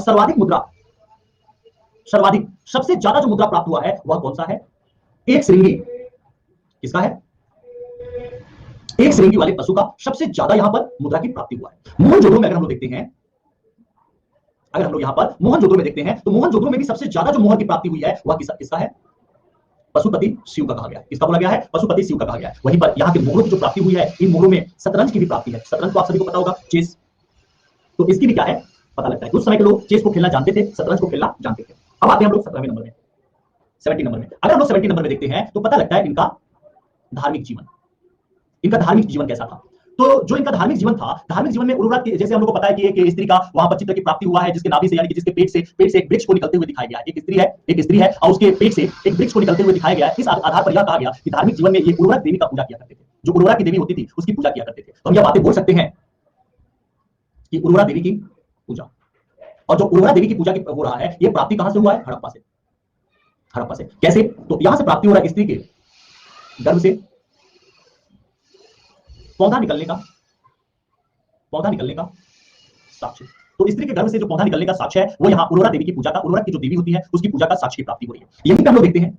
सर्वाधिक सबसे ज्यादा जो मुद्रा प्राप्त हुआ है वह कौन सा है? एक श्रृंगी। किसका है? एक श्रृंगी वाले पशु का सबसे ज्यादा यहां पर मुद्रा की प्राप्ति हुआ है। मोहनजोदड़ो में अगर हम लोग देखते हैं, अगर हम लोग यहां पर मोहनजोदड़ो में देखते हैं, तो मोहनजोदड़ो में भी सबसे ज्यादा जो मोहर की प्राप्ति हुई है वह किसका है? पशुपति शिव का कहा गया। किसका बोला गया है? पशुपति शिव का कहा गया है। वहीं पर यहाँ के मोहरों की जो प्राप्ति हुई है, इन मोहरों में शतरंज की भी प्राप्ति है। शतरंज तो आप सभी को पता होगा, चेस, तो इसकी भी क्या है पता लगता है। उस समय के लोग चेस को खेलना जानते थे, शतरंज को खेलना जानते थे। अब आते हैं हम लोग 17वें नंबर में, 70 नंबर में। अगर हम लोग 70 नंबर में देखते हैं तो पता लगता है इनका धार्मिक जीवन, इनका धार्मिक जीवन कैसा था। तो जो इनका धार्मिक जीवन था, धार्मिक जीवन में उर्वरक, जैसे हम लोग को पता है कि एक स्त्री का वहां पर चित्र की प्राप्ति हुआ है, जिसके नाभि से, यानी कि जिसके पेट से एक वृक्ष को निकलते हुए दिखाया गया है। एक स्त्री है और उसके पेट से एक वृक्ष को निकलते हुए दिखाया गया है। इस आधार पर यह कहा गया कि धार्मिक जीवन में ये उर्वरक देवी का पूजा किया करते थे। जो उर्वरा की देवी होती थी उसकी पूजा किया करते थे। तो हम यह बातें बोल सकते हैं कि उर्वरा देवी की पूजा, और जो उर्वरा देवी की पूजा की हो रहा है, ये प्राप्ति कहां से हुआ है? हड़प्पा से। हड़प्पा से कैसे? तो यहां से प्राप्ति हो रहा है स्त्री के गर्भ से पौधा निकलने का साक्ष्य। तो स्त्री के गर्भ से जो पौधा निकलने का साक्ष्य है, वो यहाँ उर्वरा देवी की पूजा का, उर्वरक की जो देवी होती है उसकी पूजा का साक्ष्य की प्राप्ति हो रही है। यही पे हम लोग देखते हैं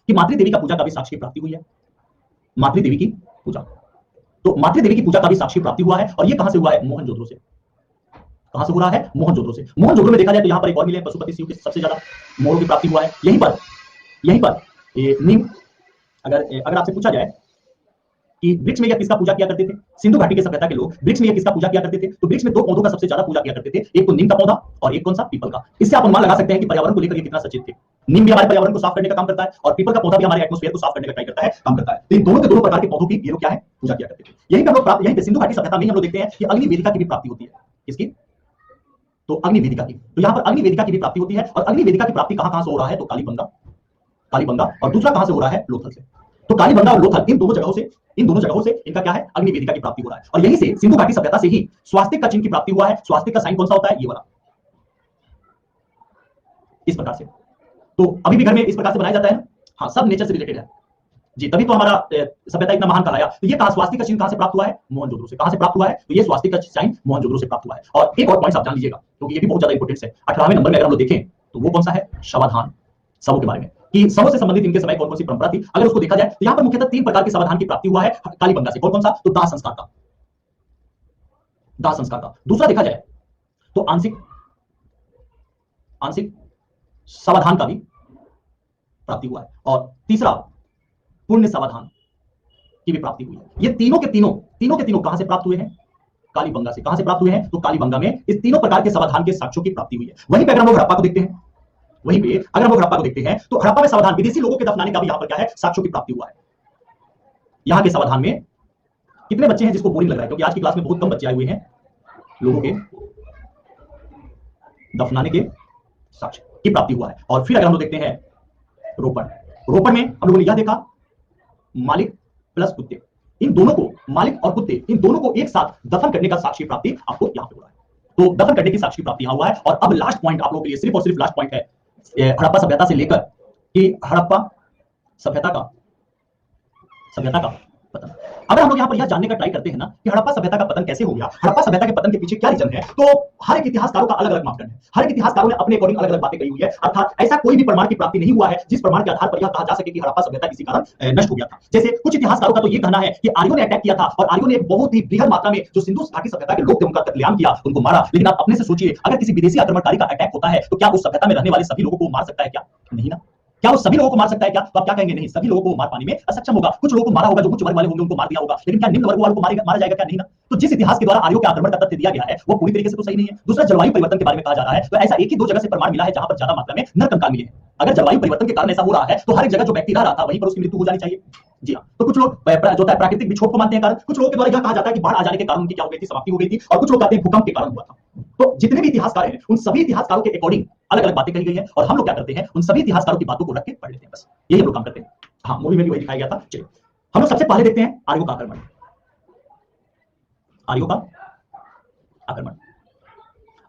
कि मातृ देवी का पूजा का भी साक्ष्य की प्राप्ति हुई है। मातृ देवी की पूजा, तो मातृ देवी की पूजा का भी साक्षी प्राप्ति हुआ है, और ये कहां से हुआ है? मोहनजोदड़ो से। कहां से हो रहा है? मोहनजोदड़ो से। मोहनजोदड़ो में देखा जाए तो यहां पर एक और मिले पशुपति शिव के सबसे ज्यादा मोहरों की प्राप्ति हुआ है। यहीं पर ये नीम, अगर आपसे पूछा जाए कि वृक्ष में यह किसका पूजा किया करते थे, सिंधु घाटी के सभ्यता के लोग वृक्ष में यह किसका पूजा किया करते थे, तो वृक्ष में दो पौधों का सबसे ज्यादा पूजा किया करते थे, एक तो नीम का पौधा और एक कौन सा? पीपल का। इससे आप अनुमान लगा सकते हैं कि पर्यावरण को लेकर ये कितना सचेत थे। नीम भी हमारे पर्यावरण को साफ करने का काम करता है, और पीपल का पौधा भी हमारे एटमॉस्फेयर को साफ करने का ट्राई करता है, काम करता है। तो इन दोनों के दोनों प्रकार के पौधों की ये लोग क्या है? पूजा किया करते थे। यहीं पर हम लोग यहीं पे सिंधु घाटी सभ्यता में हम लोग देखते हैं कि अग्नि वेदिका की भी प्राप्ति होती है। किसकी? तो अग्नि वेदिका की। तो यहाँ पर अग्नि वेदिका की भी प्राप्ति होती है, और अग्नि वेदिका की प्राप्ति कहां से हो रहा है? तो कालीबंगा, और दूसरा कहां से हो रहा है? लोथल से। तो कालीबंगा और लोथल, इन दोनों जगहों से इनका क्या है? अग्नि वेदिका की प्राप्ति हो रहा है। और यहीं से सिंधु घाटी सभ्यता से ही स्वास्तिक का चिन्ह की प्राप्ति हुआ है। स्वास्तिक का साइन कौन सा होता है? ये वाला, इस प्रकार से। तो अभी भी घर में इस प्रकार से बनाया जाता है ना? हाँ, सब नेचर से रिलेटेड है जी, तभी तो हमारा सभ्यता इतना महान कहलाया। तो ये कहां स्वास्तिक का चिन्ह कहां से प्राप्त हुआ है? मोहनजोदड़ो से। कहां से प्राप्त हुआ है? तो ये स्वास्तिक का साइन मोहनजोदड़ो से प्राप्त हुआ है। और एक और पॉइंट आप जान लीजिएगा, क्योंकि ये भी बहुत ज्यादा इंपॉर्टेंट है। 18वें नंबर में अगर हम लोग देखें तो वो कौन सा है? समाधान, शवों के बारे में, कि शवों से संबंधित इनके समय कौन कौन सी परंपरा थी। अगर उसको देखा जाए तो यहाँ पर मुख्यतः 3 प्रकार के समाधान की प्राप्ति हुआ है कालीबंगा से। कौन सा? तो दाह संस्कार का, दूसरा देखा जाए तो आंशिक समाधान का भी प्राप्ति हुआ है, और तीसरा पुण्य समाधान की भी प्राप्ति हुई है। ये तीनों के तीनों कहां से प्राप्त हुए हैं? कालीबंगा से। कहां से प्राप्त हुए हैं? तो कालीबंगा में इस तीनों प्रकार के समाधान के साक्ष्यों की प्राप्ति हुई है। वहीं पे अगर हम लोग हड़प्पा को देखते हैं, तो हड़प्पा में समाधान, विदेशी लोगों के दफनाने का भी यहां पर क्या है? साक्ष्यों की प्राप्ति हुआ है। यहां के समाधान में कितने बच्चे हैं जिसको बोरिंग लग रहा है? क्योंकि आज की क्लास में बहुत कम बच्चे आए हुए हैं। लोगों के दफनाने के साक्ष्य की प्राप्ति हुआ है। और फिर अगर हम लोग देखते हैं रोपण में हम लोगों ने यह देखा, मालिक प्लस कुत्ते, इन दोनों को, मालिक और कुत्ते, इन दोनों को एक साथ दफन करने का साक्ष्य प्राप्ति आपको यहां पे हो रहा है। तो दफन करने की साक्ष्य की प्राप्ति यहां हुआ है। और अब लास्ट पॉइंट आप लोगों के लिए, सिर्फ और सिर्फ लास्ट पॉइंट है हड़प्पा सभ्यता से लेकर कि हड़प्पा सभ्यता का पतन। अगर हम लोग यहां पर यह जानने का ट्राई करते हैं ना कि हड़प्पा सभ्यता का पतन कैसे हो गया, हड़प्पा सभ्यता के पतन के पीछे क्या रीजन है, तो हर एक इतिहासकारों का अलग अलग मापदंड है। हर एक इतिहासकारों ने अपने अकॉर्डिंग अलग अलग बातें कही हुई है। अर्थात ऐसा कोई भी प्रमाण की प्राप्ति नहीं हुआ है जिस प्रमाण के आधार पर यह कहा जा सके कि हड़प्पा सभ्यता किसी कारण नष्ट हो गया था। जैसे कुछ इतिहासकारों का तो यह कहना है कि आर्यों ने अटैक किया था, और आर्यों ने एक बहुत ही बृहद मात्रा में जो सिंधु घाटी सभ्यता के लोग थे उनका कत्लेआम किया, उनको मारा। लेकिन आप अपने से सोचिए, अगर किसी विदेशी आक्रमणकारी का अटैक होता है तो क्या उस सभ्यता में रहने वाले सभी लोगों को मार सकता है? क्या नहीं ना। क्या वो सभी लोगों को मार सकता है? क्या? तो आप क्या कहेंगे? नहीं, सभी लोगों को मार पाने में असक्षम होगा। कुछ लोगों को मारा होगा, जो उच्च वर्ग वाले होंगे उनको मार दिया होगा, लेकिन क्या निम्न वर्ग वालों को मारा जाएगा? क्या नहीं ना। तो जिस इतिहास के द्वारा आर्यों के आक्रमण का तथ्य दिया गया है वो पूरी तरीके से तो सही नहीं है। दूसरा, जलवायु परिवर्तन के बारे में कहा जा रहा है, तो ऐसा एक ही दो जगह से प्रमाण मिला है जहां पर ज्यादा मात्रा में नरकंकाल मिले हैं। अगर जलवायु परिवर्तन के कारण ऐसा हो रहा है तो हर एक जगह जो व्यक्ति रह रहा था वहीं पर उसकी मृत्यु हो जानी चाहिए। जी हाँ। तो कुछ लोग जो है प्राकृतिक विक्षोभ को मानते हैं कारण, कुछ लोगों के द्वारा यह कहा जाता है कि बाढ़ आ जाने के कारण उनकी क्या हो गई थी? समाप्ति हो गई थी। और कुछ लोग कहते हैं भूकंप के कारण हुआ था। तो जितने भी इतिहासकार हैं उन सभी इतिहासकारों के अकॉर्डिंग अलग अलग बातें कही गई है, और हम लोग क्या करते हैं? उन सभी इतिहासकारों की बातों को रख के पढ़ लेते हैं, बस यही हम लोग काम करते हैं। हाँ, मूवी में भी वही दिखाया गया था। चलिए हम लोग सबसे पहले देखते हैं आर्यों का आक्रमण।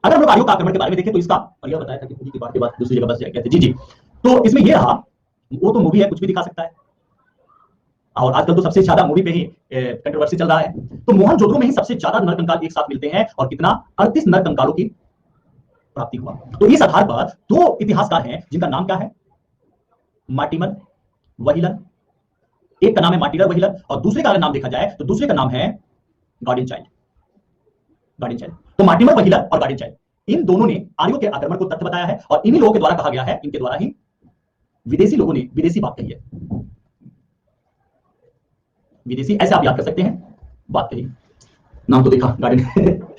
अगर हम लोग आर्यों का आक्रमण के बारे में देखें तो इसका, और यह बताया था कि पूरी की बात के बाद दूसरी जगह बस जाएगा। जी। तो इसमें यह रहा, वो तो मूवी है, कुछ भी दिखा सकता है, और आजकल तो सबसे ज्यादा मूवी पे ही कंट्रोवर्सी चल रहा है। तो मोहनजोदड़ो में ही सबसे ज्यादा नरकंकाल एक साथ मिलते हैं, और कितना? 38 नरकंकालों की प्राप्ति हुआ। तो इस आधार पर दो इतिहासकार हैं जिनका नाम क्या है? मार्टिमर वहीलन। एक का नाम है मार्टिमर वहीलन, और दूसरे का अगर नाम देखा जाए तो दूसरे का नाम है गार्डिन चाइल्ड। तो मार्टिमर वहीलन और गार्डिन चाइल्ड, इन दोनों ने आर्यों के आक्रमण को तथ्य बताया है, और इन्हीं लोगों के द्वारा कहा गया है, इनके द्वारा ही विदेशी लोगों ने विदेशी बात कही है। विदेशी ऐसे आप याद कर सकते हैं, बात कही, नाम तो देखा गार्डिन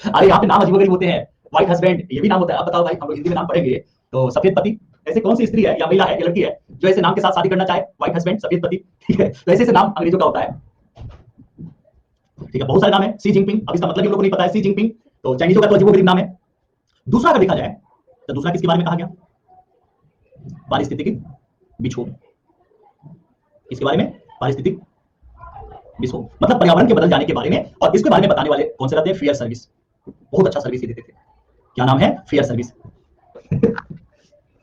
अरे यहाँ पे नाम अजीबोगरीब होते हैं। व्हाइट हस्बैंड, ये भी नाम होता है। अब बताओ भाई, हम लोग हिंदी में नाम पढ़ेंगे तो सफेद पति, ऐसे कौन सी स्त्री है या महिला है या लड़की है जो ऐसे नाम के साथ शादी करना चाहे? व्हाइट हस्बैंड, सफेद पति, ठीक है। तो ऐसे नाम अंग्रेजों का होता है, ठीक है। बहुत सारे नाम है। सी जिनपिंग, अब इसका मतलब भी लोगों को नहीं पता है। सी जिनपिंग तो चाइनीजों का तो अजीबोगरीब नाम है। दूसरा अगर देखा जाए तो दूसरा किसके बारे में कहा गया? पारिस्थितिकी विक्षोभ। इसके बारे में पारिस्थितिक विक्षोभ, मतलब पर्यावरण के बदल जाने के बारे में। और इसके बारे में बताने वाले कौन से रहते हैं? Fair service. बहुत अच्छा सर्विस ये देते थे। क्या नाम है? फेयर सर्विस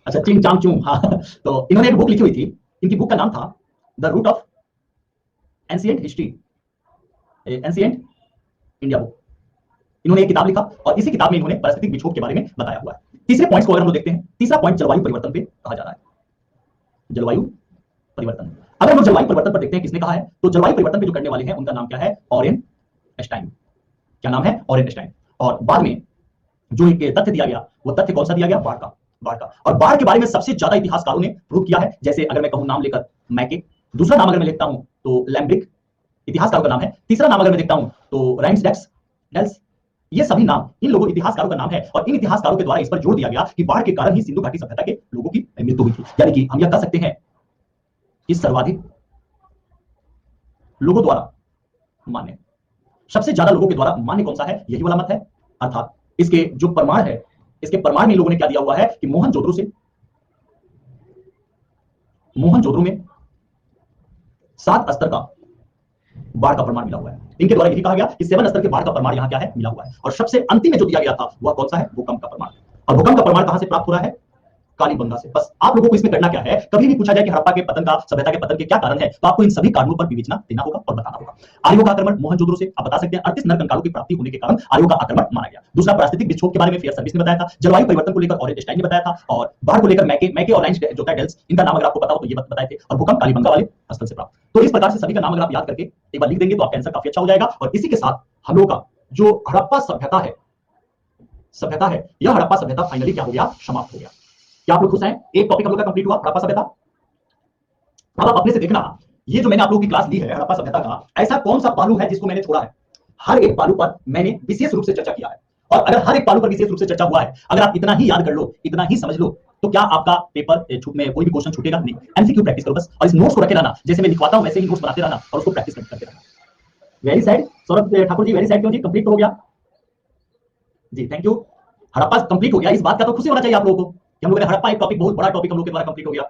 अच्छा, चिंग चांग चूंग। हाँ, तो इन्होंने एक बुक लिखी हुई थी। इनकी बुक का नाम था the root of ancient history, ancient India book. इन्होंने एक किताब लिखा, और इसी किताब में इन्होंने पारिस्थितिक विक्षोभ के बारे में बताया हुआ है। तीसरे पॉइंट्स को अगर हम लोग देखते हैं, तीसरा पॉइंट जलवायु परिवर्तन पे कहा जा रहा है। जलवायु परिवर्तन, अगर हम जलवायु परिवर्तन पर देखते हैं किसने कहा है, तो जलवायु परिवर्तन पे जो करने वाले हैं उनका नाम क्या है? ऑरेन एस्टाइन। क्या नाम है? ऑरेन एस्टाइन। और बाद में जो एक तथ्य दिया गया, वो तथ्य कौन सा दिया गया? बाढ़ का। बाढ़ का। और बाढ़ के बारे में सबसे ज्यादा इतिहासकारों ने प्रूव किया है। जैसे अगर मैं कहूं नाम लेकर मैके, दूसरा नाम अगर मैं लिखता हूं तो लैम्ब्रिक, इतिहासकारों का नाम है। तीसरा नाम अगर मैं देखता हूं तो राइम्सडेक्स डेल्स। ये सभी नाम इन लोगों इतिहासकारों का नाम है और इन इतिहासकारों के द्वारा इस पर जोर दिया गया कि बाढ़ के कारण ही सिंधु घाटी सभ्यता के लोगों की मृत्यु हुई थी। यानी कि हम यह कह सकते हैं कि सर्वाधिक लोगों द्वारा मान्य, सबसे ज्यादा लोगों के द्वारा मान्य कौन सा है? यही वाला मत है। अर्थात इसके जो प्रमाण है, इसके प्रमाण में लोगों ने क्या दिया हुआ है कि मोहनजोदड़ो में 7 स्तर का बाढ़ का प्रमाण मिला हुआ है। इनके द्वारा यही कहा गया कि 7 स्तर के बाढ़ का प्रमाण यहां क्या है? मिला हुआ है। और सबसे अंतिम में जो दिया गया था वह कौन सा है? भूकंप का प्रमाण। और भूकंप का प्रमाण कहां से प्राप्त हो रहा है? कालीबंगा से। बस आप लोगों को इसमें करना क्या है, कभी भी पूछा जाए कि हड़प्पा के पतन का, सभ्यता के पतन के क्या कारण है, तो आपको इन सभी कारणों पर विवेचना देना होगा और बताना होगा। आर्यों का आक्रमण मोहनजोदड़ो से आप बता सकते हैं 38 नरकंकालों की प्राप्ति होने के कारण आर्यों का आक्रमण माना गया। दूसरा, पारिस्थितिक विक्षोभ के बारे में फेयर सर्विस ने बताया था। जलवायु परिवर्तन को लेकर ऑरेन एस्टाइन ने बताया था। और बाढ़ को लेकर मैके और राइम्सडेल्स जो था डेल्स, इनका नाम अगर आपको पता हो तो ये बताए थे। और भूकंप कालीबंगा वाले स्थल से प्राप्त। तो इस प्रकार से सभी का नाम अगर आप याद करके एक बार लिख देंगे तो आपका आंसर काफी अच्छा हो जाएगा। और इसी के साथ हम लोगों का जो हड़प्पा सभ्यता है, यह हड़प्पा सभ्यता फाइनली क्या हो गया? समाप्त हो गया। क्या आप लोग खुश हैं? एक टॉपिक हम लोग का कंप्लीट हुआ, हड़प्पा सभ्यता। अब आप अपने से देखना, ये जो मैंने आप लोगों की क्लास ली है हड़प्पा सभ्यता का, ऐसा कौन सा पहलू है जिसको मैंने छोड़ा है? हर एक पहलू पर मैंने विशेष रूप से चर्चा किया है। और अगर हर एक पहलू पर विशेष रूप से चर्चा हुआ है, अगर आप इतना ही याद कर लो, इतना ही समझ लो, तो क्या आपका पेपर में कोई भी क्वेश्चन छूटेगा नहीं। एमसीक्यू प्रैक्टिस करो बस, और इस नोट्स को रखे रहना, जैसे मैं लिखवाता हूं वैसे ही नोट्स बनाते रहना और उसको प्रैक्टिस करते रहना। Very side Saurabh Thakur ji, very side क्यों जी? कंप्लीट हो गया जी, थैंक यू। हड़प्पा कंप्लीट हो गया, इस बात का तो खुशी होना चाहिए आप लोगों को कि हम लोगों ने हड़प्पा, एक टॉपिक, बहुत बड़ा टॉपिक हम लोग के द्वारा कंप्लीट हो गया।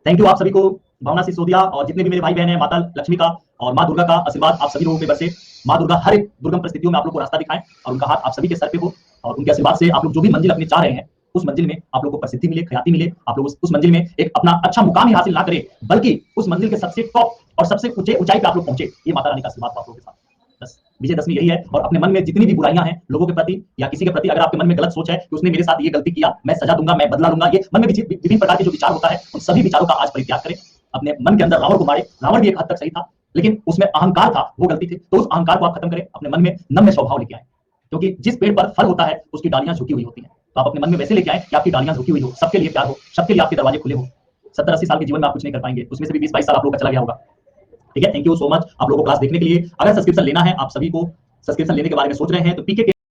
थैंक यू आप सभी को, भावना सिसोदिया और जितने भी मेरे भाई बहन हैं, माता लक्ष्मी का और माँ दुर्गा का आशीर्वाद आप सभी लोगों पे बरसे। माँ दुर्गा हर एक दुर्गम परिस्थितियों में आप लोग को रास्ता दिखाएं और उनका हाथ आप सभी के सर पे हो, और उनके आशीर्वाद से आप लोग जो भी मंजिल अपनी चाह रहे हैं, उस मंजिल में आप लोग को प्रसिद्धि मिले, ख्याति मिले। आप लोग उस मंजिल में एक अपना अच्छा मुकाम ही हासिल ना करें, बल्कि उस मंजिल के सबसे टॉप और सबसे ऊंचाई पे आप लोग पहुंचे। ये माता रानी का आशीर्वाद आप लोगों के साथ। बस विजयदशमी यही है। और अपने मन में जितनी भी बुराइयां हैं लोगों के प्रति या किसी के प्रति, अगर आपके मन में गलत सोच है कि उसने मेरे साथ ये गलती किया, मैं सजा दूंगा, मैं बदला लूंगा, ये मन में विभिन्न प्रकार के जो विचार होता है, उन सभी विचारों का आज परित्याग करें। अपने मन के अंदर रावण को मारे। रावण भी एक हद तक सही था, लेकिन उसमें अहंकार था, वो गलती थी। तो उस अहंकार को आप खत्म करें, अपने मन में नम्र स्वभाव लेके आए, क्योंकि जिस पेड़ पर फल होता है उसकी डालियां झुकी हुई होती हैं। तो आप अपने मन में वैसे लेके आए कि आपकी डालियां झुकी हुई हो, सबके लिए प्यार हो, सबके लिए आपके दरवाजे खुले हो। 70-80 साल के जीवन में आप कुछ नहीं कर पाएंगे, उसमें से भी 20-22 साल आप लोगों का चला गया होगा। ठीक है, थैंक यू सो मच आप लोगों को क्लास देखने के लिए। अगर सब्सक्रिप्शन लेना है, आप सभी को सब्सक्रिप्शन लेने के बारे में सोच रहे हैं तो पीके